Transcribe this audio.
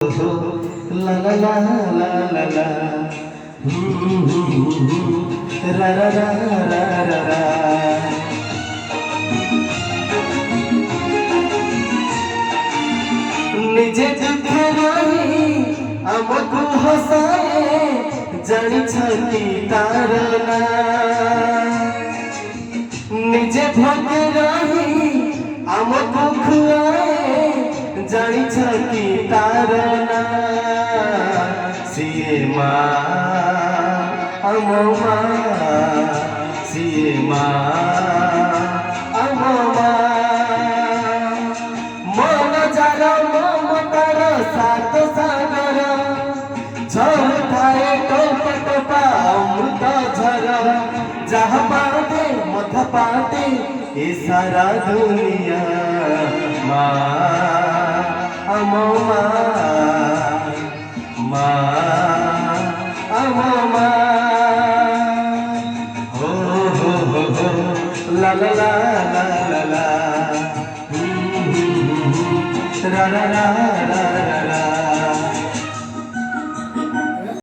La la la la la la, ra ra ra ra ra ra. নিজে দুঃখে রহি আমাকে হসায়ে জানিছতি তার না নিজে ভোগে রহি আমাকে খুয়ায়ে জানিছতি তার না সিয়ে মা আমো মা সিয়ে মা আমো মা মন যারা মমতার সাত সাগর ঝড় খায় টোপ টোপা অমৃত ঝর যাহা পাতে মথ পাতে এ সারা দুনিয়া মা আমো মা মা আমো মা হো হো হো হো লা লা লা লা লা লা ra ra ra ra ra ra